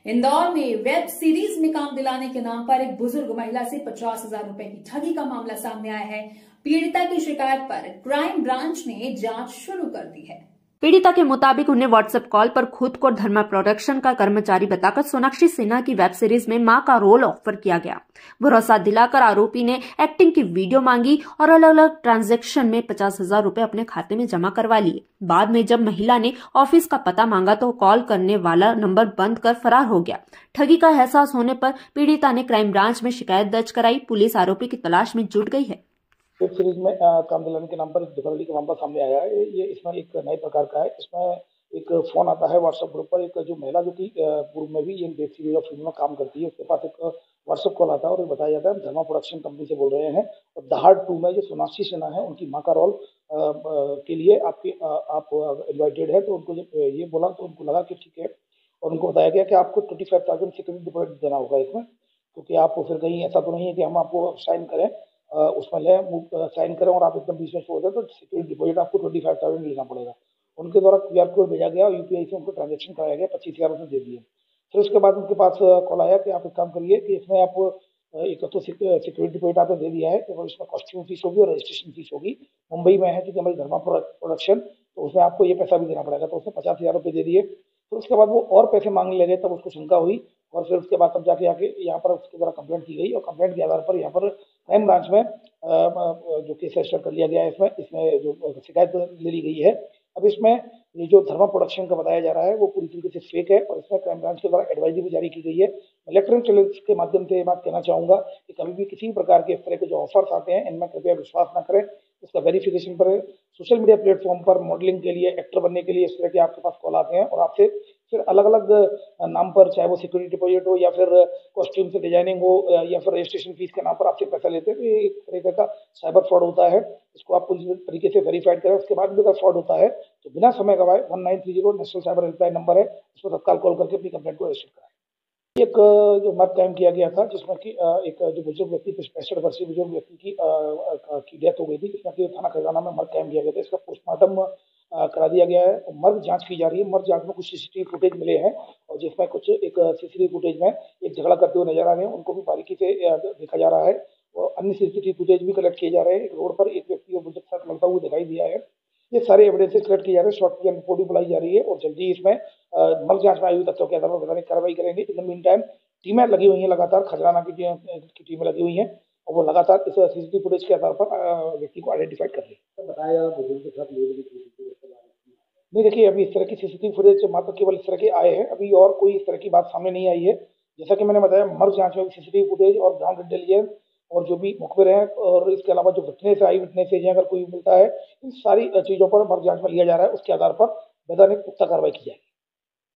इंदौर में web series में काम दिलाने के नाम पर एक बुजुर्ग महिला से 50,000 रुपए की ठगी का मामला सामने आया है। पीड़िता की शिकायत पर क्राइम ब्रांच ने जांच शुरू कर दी है। पीड़िता के मुताबिक उन्हें व्हाट्सएप कॉल पर खुद को धर्मा प्रोडक्शन का कर्मचारी बताकर सोनाक्षी सिन्हा की वेब सीरीज में मां का रोल ऑफर किया गया। भरोसा दिलाकर आरोपी ने एक्टिंग की वीडियो मांगी और अलग अलग ट्रांजैक्शन में 50,000 रुपए अपने खाते में जमा करवा लिए। बाद में जब महिला ने ऑफिस का पता मांगा तो कॉल करने वाला नंबर बंद कर फरार हो गया। ठगी का एहसास होने पर पीड़िता ने क्राइम ब्रांच में शिकायत दर्ज कराई। पुलिस आरोपी की तलाश में जुट गई है। वेब सीरीज में काम दिलाने के नाम पर एक धोखाधड़ी का मामला सामने आया है। ये इसमें एक नए प्रकार का है। इसमें एक फोन आता है व्हाट्सएप ग्रुप पर। एक जो महिला जो कि पूर्व में भी ये वेब सीरीज और फिल्म में काम करती है, उसके पास एक व्हाट्सएप कॉल आता है और बताया जाता है हम धर्मा प्रोडक्शन कंपनी से बोल रहे हैं और दहाड़ 2 में जो सोनाक्षी सिन्हा है उनकी माँ का रोल के लिए आप इन्वाइटेड है। तो उनको जब ये बोला तो उनको लगा कि ठीक है और उनको बताया गया कि आपको 25,000 सिक्योरिटी डिपॉजिट देना होगा इसमें, क्योंकि आप फिर कहीं ऐसा तो नहीं है कि हम आपको साइन करें उसमें साइन करें और आप एकदम बीच में छोड़ दें, तो सिक्योरिटी डिपॉजिट आपको 25,000 लेना पड़ेगा। उनके द्वारा QR कोड भेजा गया और यूपीआई से उनको ट्रांजेक्शन कराया गया, 25,000 रुपये दे दिए। फिर उसके बाद उनके पास कॉल आया कि आप एक काम करिए कि इसमें आप एक तो सिक्योरिटी डिपॉजिट आपने दे दिया है तो इसमें कॉस्ट्यूम फीस होगी और रजिस्ट्रेशन फीस होगी। मुंबई में है क्योंकि हमारी धर्मा प्रोडक्शन, तो उसमें आपको ये पैसा भी देना पड़ेगा। तो उसने 50,000 रुपये दे दिए। फिर उसके बाद वो और पैसे मांगने लगे, तब उसको शंका हुई और फिर उसके बाद तब जाके आके यहाँ पर उसके द्वारा कंप्लेंट की गई और कंप्लेंट के आधार पर यहाँ पर क्राइम ब्रांच में जो केस रजिस्टर कर लिया गया है। इसमें जो शिकायत ले ली गई है। अब इसमें ये जो धर्मा प्रोडक्शन का बताया जा रहा है वो पूरी तरीके से फेक है और इसमें क्राइम ब्रांच के द्वारा एडवाइजरी भी जारी की गई है। इलेक्ट्रॉनिक चैनल्स के माध्यम से ये बात कहना चाहूंगा कि कभी भी किसी भी प्रकार के इस तरह के जो ऑफर्स आते हैं इनमें कृपया विश्वास न करें। इसका वेरिफिकेशन पर सोशल मीडिया प्लेटफॉर्म पर मॉडलिंग के लिए, एक्टर बनने के लिए इस तरह के आपके पास कॉल आते हैं और आपसे फिर अलग अलग नाम पर, चाहे वो सिक्योरिटी डिपॉजिट हो या फिर कॉस्ट्यूम से डिजाइनिंग हो या फिर रजिस्ट्रेशन फीस के नाम पर आपसे पैसा लेते हैं। तो ये एक तरीके का साइबर फ्रॉड होता है। इसको आप पूरी तरीके से वेरीफाइड करें। उसके बाद भी अगर फ्रॉड होता है तो बिना समय गवाए 1930 नेशनल साइबर हेल्पलाइन नंबर है, उस पर तत्काल कॉल करके अपनी कंप्लेंट को रजिस्टर कराएं। एक जो मर्ग कायम किया गया था जिसमें कि एक जो बुजुर्ग व्यक्ति 65 वर्षीय बुजुर्ग व्यक्ति की डेथ हो गई थी, जिसमें कि थाना खजाना में मर्ग कायम किया गया था। इसका पोस्टमार्टम करा दिया गया है और मर्ग जांच की जा रही है। मर्ग जांच में कुछ सीसीटीवी फुटेज मिले हैं और जिसमें कुछ एक सीसीटीवी फुटेज में एक झगड़ा करते हुए नजर आ रहे हैं, उनको भी बारीकी से देखा जा रहा है और अन्य सीसीटीवी फुटेज भी कलेक्ट किए जा रहे हैं। एक रोड पर एक व्यक्ति और बुजुर्ग के साथ लड़ता हुआ दिखाई दिया है। ये सारे एविडेंसेस कलेक्ट किए जा रहे हैं। शॉर्ट की रिपोर्ट भी बुलाई जा रही है और जल्दी इसमें मर्ग जांच में आई हुई तथ्यों के आधार पर वैधानिक कार्रवाई करेंगे। इन द मीन टाइम टीमें लगी हुई हैं, लगातार खजराना की टीमें लगी हुई हैं और वो लगातार इस सीसीटीवी फुटेज के आधार पर व्यक्ति को आइडेंटिफाई कर रही है। बताया बुजुर्ग के साथ नहीं, देखिए अभी इस तरह की सीसीटीवी फुटेज मात्र केवल इस तरह के आए हैं, अभी और कोई इस तरह की बात सामने नहीं आई है। जैसा कि मैंने बताया, मर्ग जांच में सीसीटीवी फुटेज और ग्राउंड इंटेलिजेंस और जो भी मुखबिर हैं और इसके अलावा जो विटनेसेज हैं अगर कोई मिलता है, इन सारी चीजों पर मर्ग जांच में लिया जा रहा है। उसके आधार पर वैधानिक पुख्ता कार्रवाई की जाएगी।